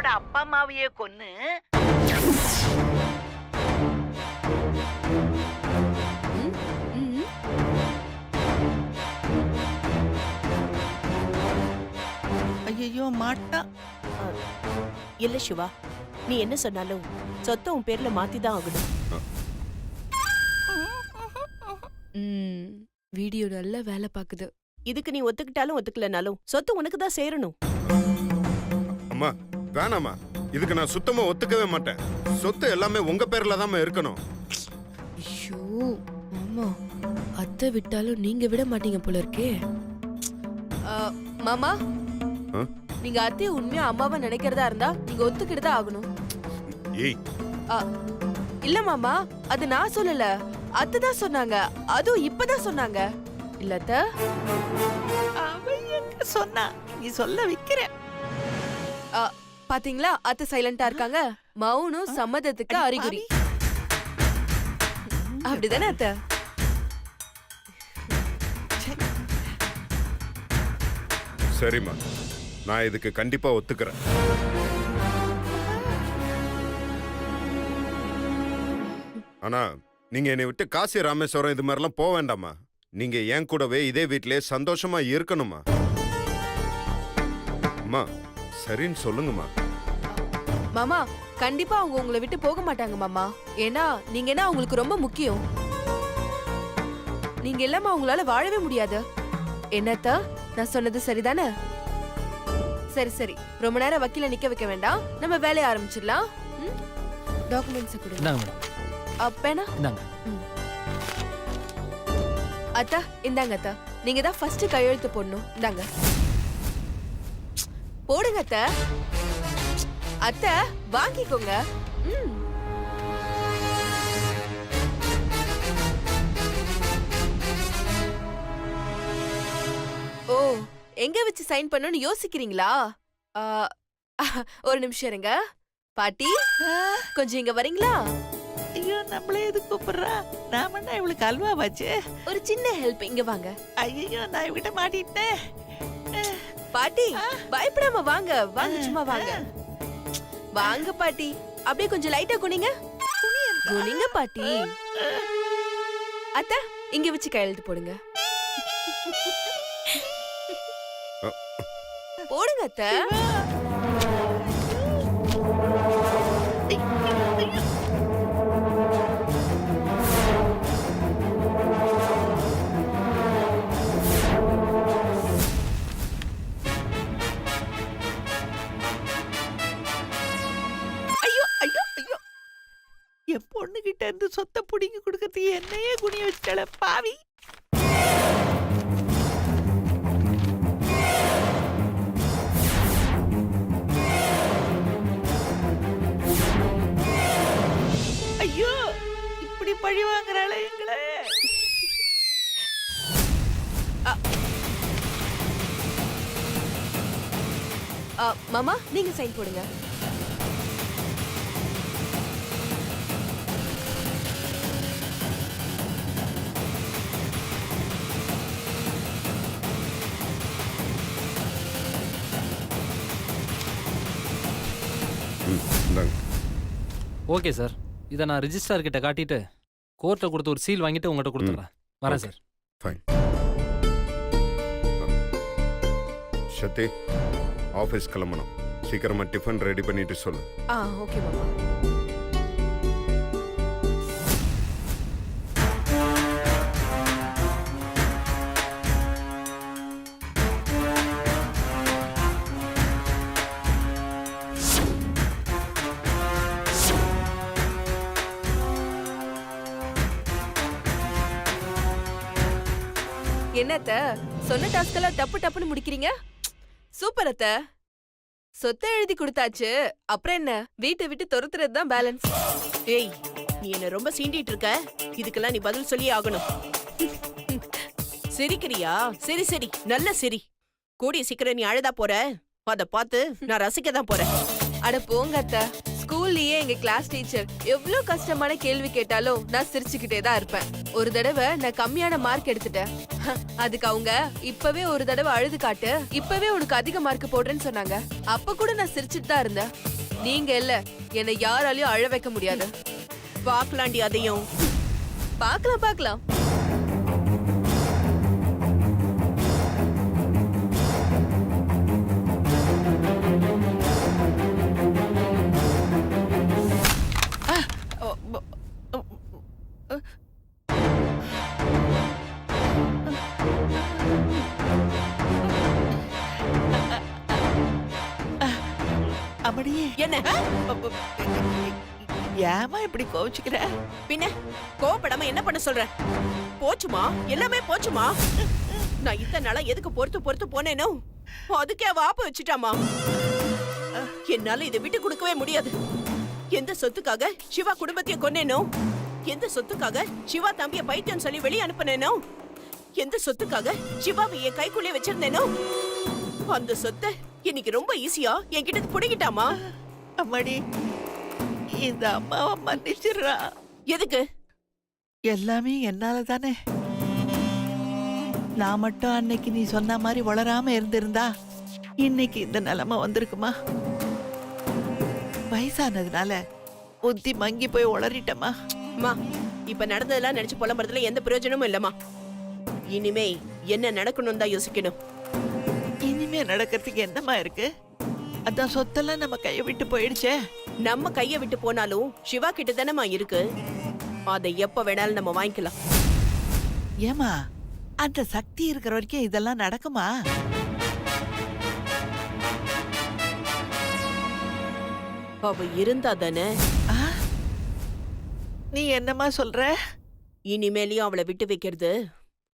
என்னோட அப்பா அம்மாவையே கொன்னு ஐயோ மாட்டா. இல்ல சிவா, நீ என்ன சொன்னாலும் சொத்தை உன் பேர்ல மாத்திதான் ஆகணும். வீடியோ நல்ல வேலை பாக்குது. இதுக்கு நீ ஒத்துக்கிட்டாலும் ஒத்துக்கலனாலும் சொத்து உனக்கு தான் சேரணும். அம்மா வேணாமா, இதுக்கு நான் சுத்தமா ஒத்துக்கவே மாட்டேன். சொத்து எல்லாமே உங்க பேர்ல தான் இருக்கணும். ஐயோ மாமா, அத்தை விட்டாலும் நீங்க விட மாட்டீங்க போல இருக்கே. மாமா, நீங்க அத்தைய உண்மையா அம்மாவை நினைக்கிறதா இருந்தா நீங்க ஒத்துக்கிட்டு ஆகணும். ஏய் இல்ல மாமா, அது நான் சொல்லல, அத்தை தான் சொன்னாங்க. அதுவும் இப்பதான் சொன்னாங்க. இல்ல அத்தை, அவன் சொன்னா நீ சொல்ல வைக்கிற. பாத்தீங்களா அத்தை சைலண்டா இருக்காங்க. மௌனம் சம்மதத்துக்கு அறிகுறி. அப்படிதானே அத்தை? சரிம்மா, நான் இதுக்கு கண்டிப்பா ஒத்துக்கிறேன். ஆனா நீங்க என்னை விட்டு காசி ராமேஸ்வரம் இது மாதிரிலாம் போக வேண்டாமா. நீங்க என் கூடவே இதே வீட்டிலே சந்தோஷமா இருக்கணுமா. அம்மா சரின்னு சொல்லுங்கம்மா. மாமா கண்டிப்பா அவங்க உங்களை விட்டு போக மாட்டாங்க மாமா. ஏன்னா நீங்கன்னா அவங்களுக்கு ரொம்ப முக்கியம். நீங்க இல்லாம அவங்களால வாழவே முடியாது. என்னத்த நான் சொன்னது சரிதானே? சரி சரி, ரொம்ப நேரம் வக்கீல நிக்க வைக்க வேண்டாம், நம்ம வேலையை ஆரம்பிச்சிடலாம். டாக்குமெண்ட்ஸ் கொடுங்க. அப்பேனா அத்தா இந்தாங்க அத்தா, நீங்க தான் ஃபர்ஸ்ட் கையெழுத்து போடணும். இந்தாங்க போடுங்க அத்தை. அத்தை வாங்கிக்கோங்க. ஓ, எங்க வச்சு சைன் பண்ணணும்னு யோசிக்கிறீங்களா? ஒரு நிமிஷம் இருங்க. பாட்டி கொஞ்சம் இங்க வரீங்களா? ஐயோ நம்மளே எது கூப்பிடுறா? நாம என்ன இவளுக்கு அல்வா வச்சு? ஒரு சின்ன ஹெல்ப், இங்க வாங்க. ஐயோ நான் இவகிட்ட மாட்டிட்டேன். பாட்டி பயப்படாம வாங்க வாங்க, சும்மா வாங்க வாங்க பாட்டி. அப்படியே கொஞ்சம் லைட்டா குனிங்க. குனிங்க பாட்டி. அத்தா இங்க வச்சு கையெழுத்து போடுங்க. போடுங்க அத்தை. என் பொண்ணு கிட்ட இருந்து சொத்தை புடிங்கி கொடுக்கறது என்னையே குனிய வச்சுட்டாள பாவி. ஐயோ இப்படி பழி வாங்குறாளே எங்களை. மாமா நீங்க சைன் போடுங்க. ஓகே சார், இதை நான் ரிஜிஸ்ட்ரார் கிட்ட காட்டிட்டு கோர்ட்டில் கொடுத்து ஒரு சீல் வாங்கிட்டு உங்கள்கிட்ட கொடுத்துட்றேன். வரேன் சார். ஃபைன். சத்தி ஆஃபீஸ் கிளம்பணும். சீக்கிரமா டிஃபன் ரெடி பண்ணிட்டு சொல்லு. ஓகே மாமா. என்னத்த சொன்ன டாஸ்கெல்லாம் டப்பு டப்புன்னு முடிக்கிறீங்க? சூப்பர் அத்த. சொத்தை எழுதி கொடுத்தாச்சு, அப்புறம் என்ன வீட்டை விட்டு துரத்துறது தான் பேலன்ஸ். ஏய், நீ என்ன ரொம்ப சீண்டிட்டு இருக்க. இதுக்கெல்லாம் நீ பதில் சொல்லி ஆகணும். சிரிக்கிறியா? சரி சரி, நல்ல சிரி. கூடிய சீக்கிரம் நீ அழுதா போற. அத பார்த்து நான் ரசிக்க தான் போறேன். அட போங்க அத்த, ஸ்கூல் ஸ்கூல்லயே எங்க கிளாஸ் டீச்சர் எவ்வளவு கஷ்டமான கேள்வி கேட்டாலும் நான் சிரிச்சுக்கிட்டே தான் இருப்பேன். ஒரு தடவை நான் கம்மியான மார்க் எடுத்துட்டேன். அதுக்கு அவங்க இப்பவே ஒரு தடவை அழுது காட்டு, இப்பவே உனக்கு அதிக மார்க் போடுறேன்னு சொன்னாங்க. அப்ப கூட நான் சிரிச்சுட்டு தான் இருந்தேன். நீங்க இல்ல, என்னை யாராலையும் அழ வைக்க முடியாது. பாக்கலாண்டி அதையும். பார்க்கலாம் பார்க்கலாம். அப்படியே என்ன ஏமா இப்படி கோவிச்சுக்கிற? பின்ன கோபப்படாம என்ன பண்ண சொல்ற? போச்சுமா, எல்லாமே போச்சுமா. நான் இத்தனை நாளா எதுக்கு பொறுத்து பொறுத்து போனேனோ அதுக்கே வாப்ப வச்சுட்டாமா. என்னால இதை விட்டு கொடுக்கவே முடியாது. எந்த சொத்துக்காக சிவா குடும்பத்தையே கொன்னேனோ, எந்த சொத்துக்காக சிவா தம்பிய பைத்தியம் சொல்லி வெளியே அனுப்பினேனோ, எந்த சொத்துக்காக சிவாவை என் கைக்குள்ளே வச்சிருந்தேனோ, அந்த சொத்தை இன்னைக்கு ரொம்ப ஈஸியா என்கிட்ட புடிங்கிட்டாமா. அம்மாடி, இந்த அம்மாவை மன்னிச்சிடுறா. எதுக்கு? எல்லாமே என்னால தானே. நான் மட்டும் அன்னைக்கு நீ சொன்ன மாதிரி வளராம இருந்திருந்தா இன்னைக்கு இந்த நிலைமை வந்திருக்குமா? வயசானதுனால புத்தி மங்கி போய் உளறிட்டமா. அம்மா, இப்ப நடந்ததெல்லாம் நினைச்சு புலம்புறதுல எந்த பிரயோஜனமும் இல்லம்மா. இனிமே என்ன நடக்கணும் தான் யோசிக்கணும். இனிமே நடக்கிறதுக்கு என்னமா இருக்கு? அதான் சொத்தெல்லாம் நம்ம கையை விட்டு போயிடுச்சே. நம்ம கைய விட்டு போனாலும் சிவா கிட்ட தானேமா இருக்கு. அதை எப்ப வேணாலும் நம்ம வாங்கிக்கலாம். ஏமா, அந்த சக்தி இருக்கிற வரைக்கும் இதெல்லாம் நடக்குமா? அவ இருந்தா தானே. ஆ? நீ என்னமா சொல்ற? இனிமேலையும் அவளை விட்டு வைக்கிறது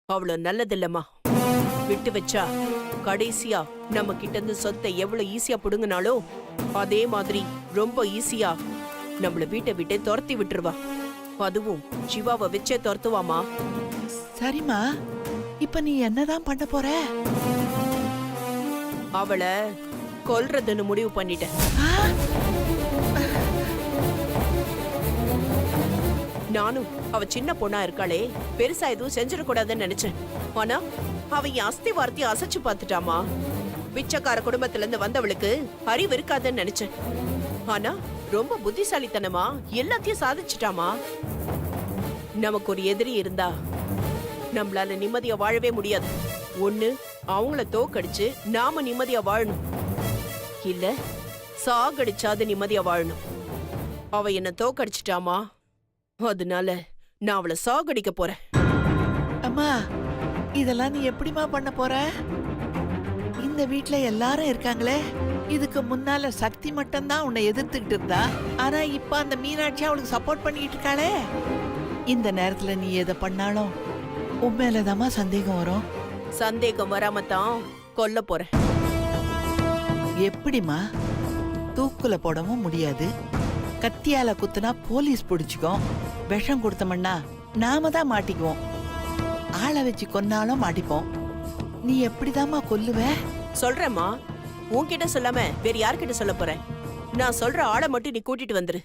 அவ்வளவு நல்லதில்லம்மா. விட்டு வச்சா கடைசியா நம்ம கிட்ட இருந்து சொத்தை எவ்வளவு ஈஸியா புடுங்கினாலும் அதே மாதிரி ரொம்ப ஈஸியா நம்மள வீட்டை விட்டே துரத்தி விட்டுருவா. அதுவும் சிவாவை வச்சே துரத்துவாமா. சரிம்மா, இப்ப நீ என்னதான் பண்ண போற? அவளை கொல்றதுன்னு முடிவு பண்ணிட்டேன். ஆ? நானும் அவ சின்ன பொண்ணா இருக்காளே, பெருசா எதுவும் செஞ்சிடக்கூடாதுன்னு நினைச்சேன். ஆனா அவ என் அஸ்தி வார்த்தையை அசைச்சு பார்த்துட்டாமா. பிச்சைக்கார குடும்பத்துல இருந்து வந்தவளுக்கு அறிவு இருக்காதுன்னு நினைச்சேன். ஆனா ரொம்ப புத்திசாலித்தனமா எல்லாத்தையும் சாதிச்சுட்டாமா. நமக்கு ஒரு எதிரி இருந்தா நம்மளால நிம்மதியா வாழவே முடியாது. ஒண்ணு அவங்கள தோக்கடிச்சு நாம நிம்மதியா வாழணும், இல்ல சாகடிச்சாது நிம்மதியா வாழணும். அவ என்ன தோக்கடிச்சிட்டாமா, அதனால நான் அவளை சாகடிக்க போறேன். அம்மா, இதெல்லாம் நீ எப்படிமா பண்ண போற? இந்த வீட்ல எல்லாரும் இருக்காங்களே. இதுக்கு முன்னால சக்தி மட்டும்தான் உன்னை எதிர்த்துக்கிட்டு இருந்தா. ஆனா இப்ப அந்த மீனாட்சி அவளுக்கு சப்போர்ட் பண்ணிட்டு இருக்காளே. இந்த நேரத்துல நீ எதை பண்ணாலும் உன் மேலதாம்மா சந்தேகம் வரும். சந்தேகம் வராம தான் கொல்ல போறேன். எப்படிமா? தூக்குல போடவும் முடியாது. கத்தியால குத்துனா போலீஸ் பிடிச்சுக்கும். விஷம் கொடுத்தோம்னா நாம தான் மாட்டிக்குவோம். ஆளை வச்சு கொன்னாலும் மாட்டிப்போம். நீ எப்படிதாம்மா கொல்லுவ? சொல்றேம்மா, உன்கிட்ட சொல்லாம வேற யார்கிட்ட சொல்ல போறேன்? நான் சொல்ற ஆளை மட்டும் நீ கூட்டிட்டு வந்துரு.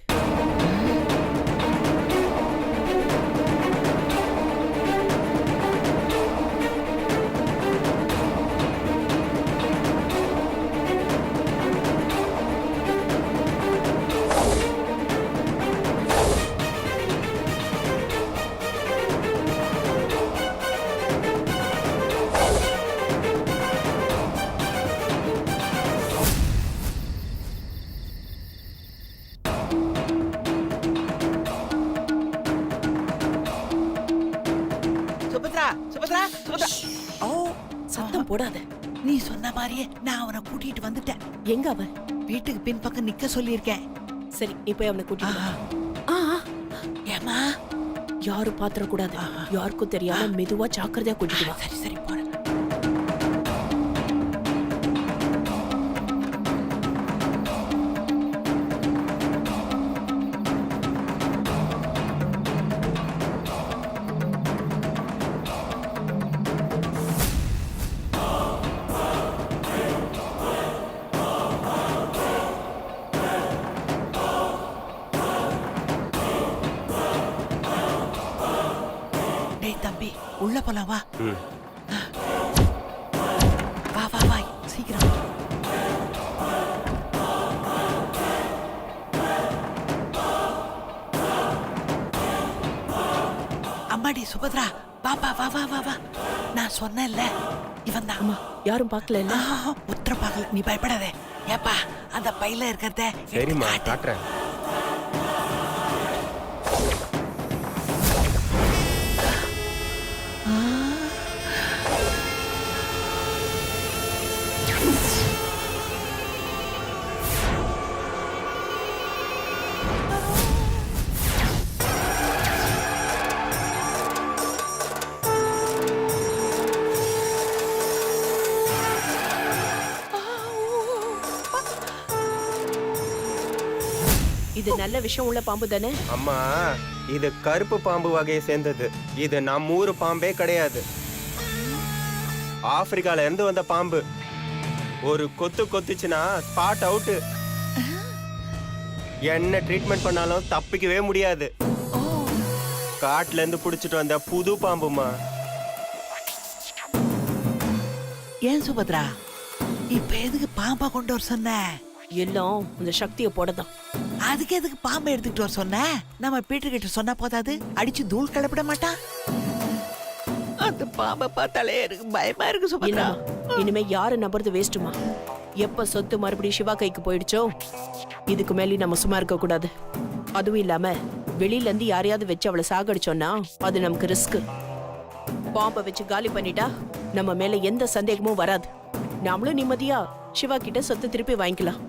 சுபத்ரா, சுபத்ரா, சுபத்ரா. ஓ, சத்தம் போடாத. நீ சொன்ன மாதிரியே நான் அவனை கூட்டிட்டு வந்துட்டேன். எங்க அவன்? வீட்டுக்கு பின்பக்கம் நிக்க சொல்லியிருக்கேன். சரி, நீ போய் அவனை கூட்டிட்டு வா. ஏமா, யாரும் பாத்திர கூடாது. யாருக்கும் தெரியாம மெதுவா ஜாக்கிரதையா கூட்டிட்டு வா. சரி சரி போறேன். டேய் தம்பி உள்ள போலாம் வா. ம். வா வா வா சீக்கிரம். அம்மாடி சுபத்ரா பாப்பா வா வா வா வா. நான் சொன்னேன்ல இவன் தான். யாரும் பார்க்கல இல்ல? உத்தர பார்க்கல, நீ பயப்படாத. ஏப்பா அந்த பையில இருக்கிறத சரிம்மா காட்டுறேன். இது நல்ல விஷயம் உள்ள பாம்பு தானே? அம்மா இது கருப்பு பாம்பு வகையை சேர்ந்தது. இது நம்ம ஊரு பாம்பே கிடையாது. ஆப்பிரிக்கால இருந்து வந்த பாம்பு. ஒரு கொத்து கொத்துச்சுன்னா ஸ்பாட் அவுட். என்ன ட்ரீட்மெண்ட் பண்ணாலும் தப்பிக்கவே முடியாது. காட்டுல இருந்து புடிச்சிட்டு வந்த புது பாம்புமா. ஏன் சுபத்ரா இப்ப எதுக்கு பாம்பா கொண்டு வர சொன்ன? எல்லாம் இந்த சக்தியை போடதான். அதுக்கு எதுக்கு பாம்பை எடுத்துக்கிட்டு வர சொன்ன? நம்ம பீட்டர் கிட்ட சொன்னா போதாது, அடிச்சு தூள் கிளப்பிட மாட்டான். அந்த பாம்பை பார்த்தாலே எனக்கு பயமா இருக்கு சுபத்ரா. இனிமே யாரு நம்புறது வேஸ்ட்டுமா. எப்ப சொத்து மறுபடியும் சிவா கைக்கு போயிடுச்சோ இதுக்கு மேலே நம்ம சும்மா இருக்க கூடாது. அதுவும் இல்லாம வெளியில இருந்து யாரையாவது வச்சு அவளை சாகடிச்சோம்னா அது நமக்கு ரிஸ்க். பாம்பை வச்சு காலி பண்ணிட்டா நம்ம மேல எந்த சந்தேகமும் வராது. நாமளும் நிம்மதியா சிவா கிட்ட சொத்து திருப்பி வாங்கிக்கலாம்.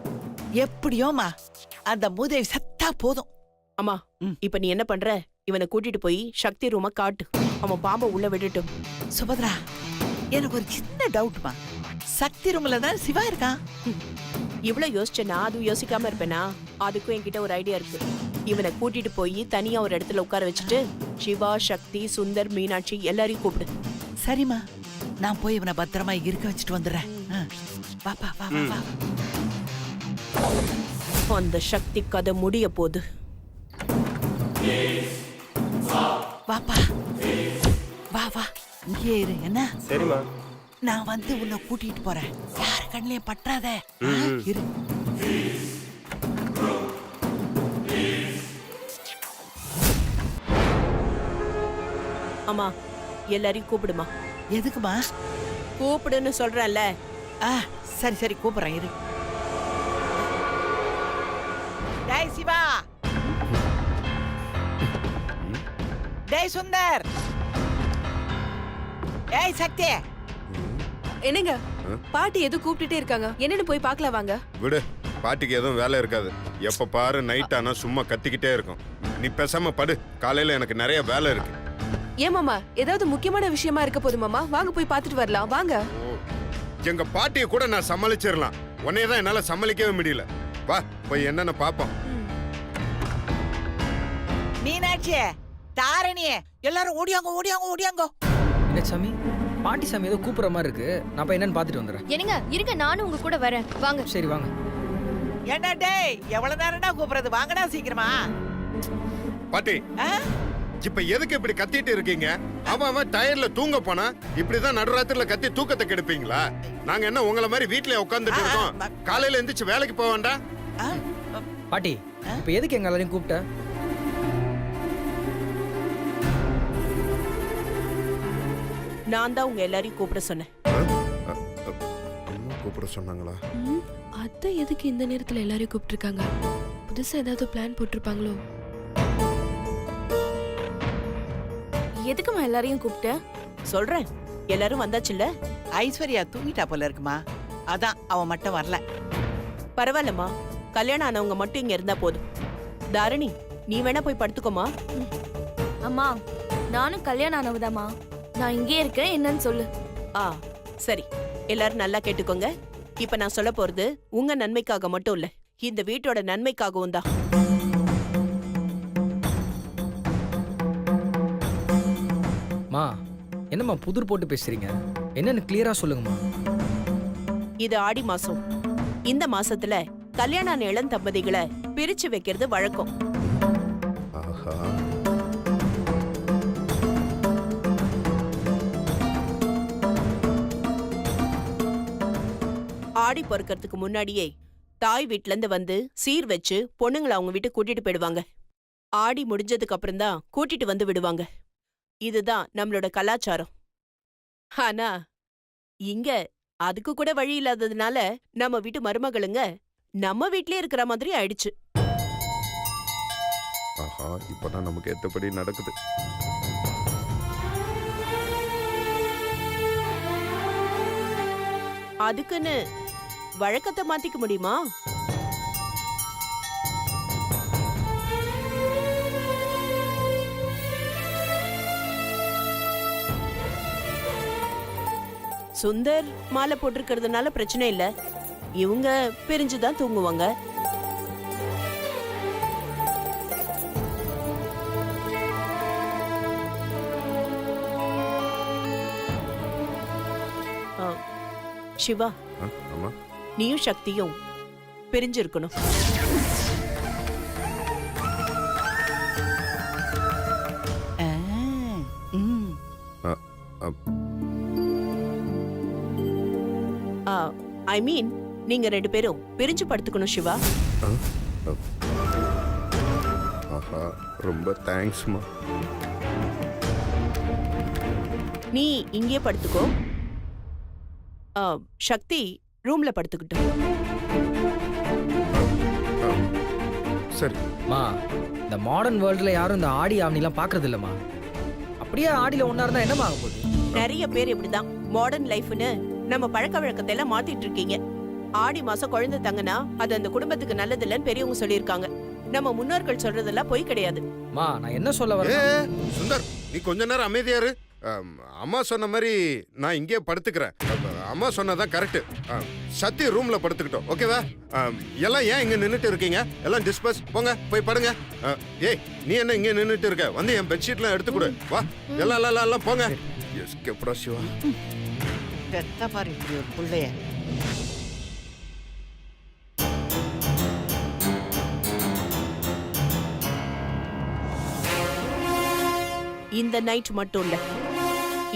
எப்படியோமா அந்த மூதேவி சத்தா போதும். அம்மா இப்ப நீ என்ன பண்ற? இவனை கூட்டிட்டு போய் சக்தி ரூம காட்டு. அவன் பாம்பை உள்ள விட்டுட்டும். சுபத்ரா எனக்கு ஒரு சின்ன டவுட்மா. சக்தி ரூம்ல தான் சிவா இருக்கான். இவ்வளவு யோசிச்சேனா அதுவும் யோசிக்காம இருப்பேனா? அதுக்கும் என்கிட்ட ஒரு ஐடியா இருக்கு. இவனை கூட்டிட்டு போய் தனியா ஒரு இடத்துல உட்கார வச்சுட்டு சிவா, சக்தி, சுந்தர், மீனாட்சி எல்லாரையும் கூப்பிடு. சரிம்மா, நான் போய் இவனை பத்திரமா இருக்க வச்சுட்டு வந்துடுறேன். பாப்பா வா வா வா. அந்த சக்தி கதை முடிய போகுது. வாப்பா வா வா இங்கே இரு. என்ன? சரிம்மா. நான் வந்து உன்னை கூட்டிட்டு போறேன். யாரு கண்ணிலையும் பற்றாத. இரு. அம்மா எல்லாரையும் கூப்பிடுமா. எதுக்குமா? கூப்பிடுன்னு சொல்றேன்ல. சரி சரி கூப்பிடுறேன் இரு. டேய் சிவா, டேய் சுந்தர், டேய் சக்தி. என்னங்க பாட்டி எதுவும் கூப்பிட்டுட்டே இருக்காங்க, என்னன்னு போய் பார்க்கலாம் வாங்க. விடு, பாட்டிக்கு எதுவும் வேலை இருக்காது. எப்ப பாரு நைட் ஆனா சும்மா கத்திக்கிட்டே இருக்கும். நீ பேசாம படு, காலையில எனக்கு நிறைய வேலை இருக்கு. ஏன் மாமா, ஏதாவது முக்கியமான விஷயமா இருக்க போது மாமா, வாங்க போய் பார்த்துட்டு வரலாம் வாங்க. எங்க பாட்டியை கூட நான் சமாளிச்சிடலாம், உன்னையதான் என்னால சமாளிக்கவே முடியல. வா போய் என்னன்னு பாப்போம். மீனாட்சி, தாரணி, எல்லாரும் ஓடியாங்க ஓடியாங்க ஓடியாங்க. என்ன சாமி, பாட்டி சாமி ஏதோ கூப்பிடுற மாதிரி இருக்கு. நான் போய் என்னன்னு பாத்துட்டு வந்துடுறேன். என்னங்க இருங்க, நானும் உங்க கூட வரேன் வாங்க. சரி வாங்க. ஏண்டா டேய், எவ்வளவு நேரம்டா கூப்பிடுறது? வாங்கடா சீக்கிரமா. பாட்டி இப்ப எதுக்கு இப்படி கத்திட்டு இருக்கீங்க? அவன் டயர்ல தூங்க போனா இப்படிதான் நடுராத்திரில கத்தி தூக்கத்தை கெடுப்பீங்களா? நாங்க என்ன உங்களை மாதிரி வீட்லயே உட்காந்துட்டு இருக்கோம்? காலையில எந்திரிச்சு வேலைக்கு போக வேண்டாம்? பாட்டி இப்ப எதுக்கு எங்க எல்லாரையும் கூப்பிட்ட? நான் தான் உங்க எல்லாரையும் கூப்பிட சொன்னேன். கூப்பிட சொன்னாங்களா? அத்தை எதுக்கு இந்த நேரத்துல எல்லாரையும் கூப்பிட்டுருக்காங்க? புதுசா ஏதாவது பிளான் போட்டிருப்பாங்களோ? எதுக்குமா எல்லாரையும் கூப்பிட்ட? சொல்றேன், எல்லாரும் வந்தாச்சுல்ல. ஐஸ்வர்யா தூங்கிட்டா போல இருக்குமா, அதான் அவன் மட்டும் வரல. பரவாயில்லம்மா, கல்யாணம் ஆனவங்க மட்டும் இங்க இருந்தா போதும். தாரணி, நீ வேணா போய் படுத்துக்கோமா. அம்மா நானும் கல்யாணம் ஆனவுதாம்மா, நான் இங்கே இருக்கேன், என்னன்னு சொல்லு. சரி, எல்லாரும் நல்லா கேட்டுக்கோங்க. இப்ப நான் சொல்ல போறது உங்க நன்மைக்காக மட்டும் இல்ல, இந்த வீட்டோட நன்மைக்காகவும் தான். மா என்னம்மா புதிர் போட்டு பேசுறீங்க? என்னன்னு கிளியரா சொல்லுங்கம்மா. இது ஆடி மாசம். இந்த மாசத்துல கல்யாண இளம் தம்பதிகளை பிரிச்சு வைக்கிறது வழக்கம். ஆஹா, ஆடி பொறுக்கறதுக்கு முன்னாடியே தாய் வீட்ல இருந்து வந்து சீர் வச்சு பொண்ணுங்களை அவங்க வீட்டுக்கு கூட்டிட்டு போயிடுவாங்க. ஆடி முடிஞ்சதுக்கு அப்புறம் தான் கூட்டிட்டு வந்து விடுவாங்க. இதுதான் நம்மளோட கலாச்சாரம். ஆனா இங்க அதுக்கு கூட வழி இல்லாததுனால நம்ம வீட்டு மருமகளுங்க நம்ம வீட்லயே இருக்கிற மாதிரி ஆயிடுச்சு. ஆஹா, இப்பதான் நமக்கு ஏத்தபடி நடக்குது. அதுக்குன்னு வழக்கத்தை மாத்திக்க முடியுமா? சுந்தர் மாலை போட்டிருக்கிறதுனால பிரச்சனை இல்ல. இவங்க பிரிஞ்சுதான் தூங்குவாங்க. சிவா, ஆமா, நீயும் சக்தியும் பிரிஞ்சிருக்கணும். ஐ மீன், நீங்க 2 பேரும் பிரிஞ்சு படுத்துக்கணும் சிவா. ஆஹா, ரொம்ப தேங்க்ஸ்மா. நீ இங்கே படுத்துக்கோ. சக்தி ரூம்ல படுத்துக்கிட்டோம். சரி. மா, இந்த மாடர்ன் வேர்ல்டுல யாரும் இந்த ஆடி ஆவணிலாம் பாக்குறது இல்லம்மா. அப்படியே ஆடியில ஒன்னா இருந்தா என்னமா ஆக போகுது? நிறைய பேர் இப்படிதான் மாடர்ன் லைஃப்னு நம்ம பழக்க வழக்கத்தை எல்லாம் மாத்திட்டு இருக்கீங்க. ஆடி மாசம் குழந்தை தங்கினா அது அந்த குடும்பத்துக்கு நல்லது இல்லைன்னு பெரியவங்க சொல்லியிருக்காங்க. நம்ம முன்னோர்கள் சொல்றதெல்லாம் பொய் கிடையாது. மா, நான் என்ன சொல்ல வரேன்? சுந்தர், நீ கொஞ்ச நேரம் அமைதியா இரு. அம்மா சொன்ன மாதிரி நான் இங்கே படுத்துக்கிறேன். அம்மா சொன்னதான் கரெக்ட். சத்தி ரூம்ல படுத்துக்கிட்டோம், ஓகேவா? எல்லாம் ஏன் இங்க நின்னுட்டு இருக்கீங்க? எல்லாம் டிஸ்பஸ், போங்க போய் படுங்க. ஏய், நீ என்ன இங்கே நின்னுட்டு இருக்க? வந்து என் பெட்ஷீட்லாம் எடுத்து கொடு. வா, எல்லாம் போங்க. எஸ்கேப்டா சிவா. பெத்த பாரு இப்படி ஒரு புள்ளைய. இந்த நைட் மட்டும் இல்ல,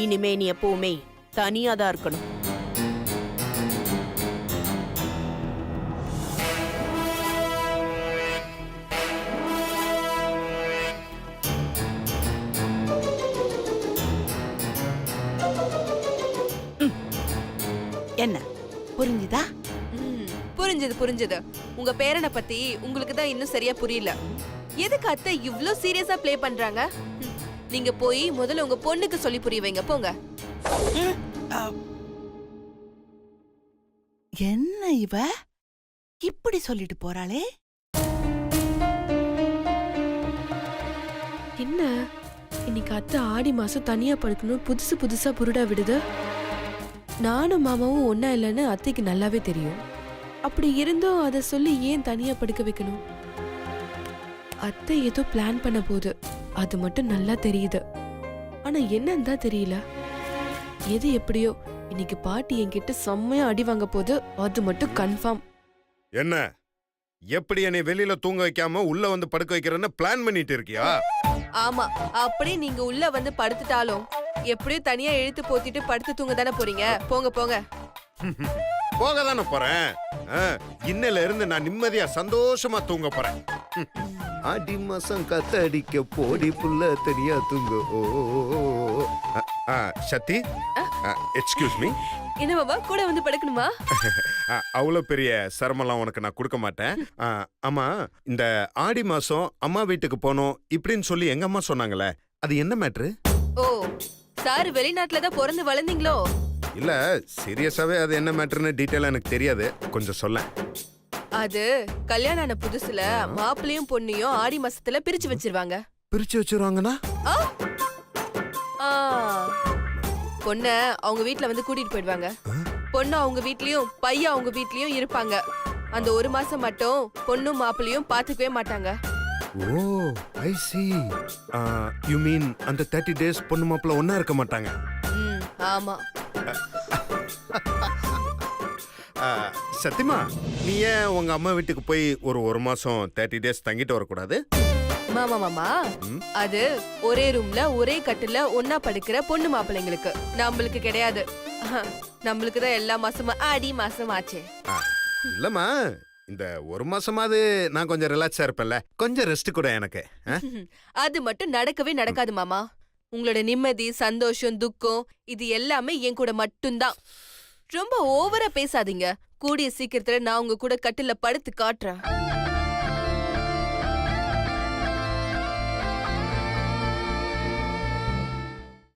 இனிமே நீ எப்பவுமே தனியா தான் இருக்கணும். என்ன புரிஞ்சுதா? புரிஞ்சது. உங்க பேரனை பத்தி உங்களுக்கு தான் இன்னும் சரியா புரியல. எதுக்கு அத்தை இவ்ளோ சீரியஸா ப்ளே பண்றாங்க? நீங்க போய் முதல்ல உங்க பொண்ணுக்கு சொல்லி புரிய வைங்க, போங்க. என்ன இவ இப்படி சொல்லிட்டு போறாளே? என்ன இன்னைக்கு அத்தை ஆடி மாசம் தனியா படுக்கணும் புதுசா புருடா விடுது. நானும் மாமாவும் ஒன்னா இல்லைன்னு அத்தைக்கு நல்லாவே தெரியும். அப்படி இருந்தும் அதை சொல்லி ஏன் தனியா படுக்க வைக்கணும்? அத்தை ஏதோ பிளான் பண்ண போது, அது மட்டும் நல்லா தெரியுது. ஆனா என்னன்னு தான் தெரியல. எது எப்படியோ இன்னைக்கு பாட்டி என்கிட்ட செம்மையா அடி வாங்க போது, அது மட்டும் கன்ஃபார்ம். என்ன, எப்படி என்னை வெளியில தூங்க வைக்காம உள்ள வந்து படுக்க வைக்கிறேன்னு பிளான் பண்ணிட்டு இருக்கியா? ஆமா, அப்படியே நீங்க உள்ள வந்து படுத்துட்டாலும் எப்படியும் தனியா இழுத்து போத்திட்டு படுத்து தூங்க தானே போறீங்க. போங்க போங்க. போக தானே போறேன். இன்னையில இருந்து நான் நிம்மதியா சந்தோஷமா தூங்க போறேன். ஆடி மாசம் கத்தடிக்க போடி புள்ள தனியா தூங்க. சத்தி, எக்ஸ்கியூஸ் மீ. என்ன பாபா, கூட வந்து படுக்கணுமா? அவ்வளவு பெரிய சிரமம்லாம் உனக்கு நான் கொடுக்க மாட்டேன். ஆமா, இந்த ஆடி மாசம் அம்மா வீட்டுக்கு போனோம் இப்படின்னு சொல்லி எங்க அம்மா சொன்னாங்களே, அது என்ன மேட்ரு? ஓ, சார் வெளிநாட்டுல தான் பிறந்து வளர்ந்தீங்களோ? இல்ல, சீரியஸாவே அது என்ன மேட்டர்னு டீடைலா எனக்கு தெரியாது, கொஞ்சம் சொல்ல. அது கல்யாணம் ஆன புதுசுல மாப்பிளையும் பொண்ணையும் ஆடி மாசத்துல பிரிச்சு வச்சிருவாங்க. பிரிச்சு வச்சிருவாங்கன்னா? பொண்ண அவங்க வீட்ல வந்து கூட்டிட்டு போயிடுவாங்க. பொண்ணு அவங்க வீட்லயும் பையன் அவங்க வீட்லயும் இருப்பாங்க. அந்த 1 மாசம் மட்டும் பொண்ணும் மாப்பிளையும் பாத்துக்கவே மாட்டாங்க. ஓ, ஐ see. You mean அந்த 30 days பொண்ணு மாப்பிள்ள ஒண்ணா இருக்க மாட்டாங்க? ஆமா. சத்தியமா, நீ ஏன் உங்க அம்மா வீட்டுக்கு போய் ஒரு மாசம் 30 days தங்கிட்டு வரக்கூடாது? மாமா, அது ஒரே ரூம்ல ஒரே கட்டில ஒன்னா படுக்கிற பொண்ணு மாப்பிள்ளைங்களுக்கு, நம்மளுக்கு கிடையாது. நம்மளுக்கு தான் எல்லா மாசமும் ஆடி மாசம் ஆச்சே. ஆ, இல்லம்மா இந்த ஒரு மாசமாவது நான் கொஞ்சம் ரிலாக்ஸா இருப்பேன்ல, கொஞ்சம் ரெஸ்ட் கூட எனக்கு. அது மட்டும் நடக்கவே நடக்காது மாமா. உங்களோட நிம்மதி, சந்தோஷம், துக்கம் இது எல்லாமே என் கூட மட்டும்தான். ரொம்ப ஓவரா பேசாதீங்க. கூடிய சீக்கிரத்துல நான் உங்க கூட கட்டில படுத்து காட்டுறேன்.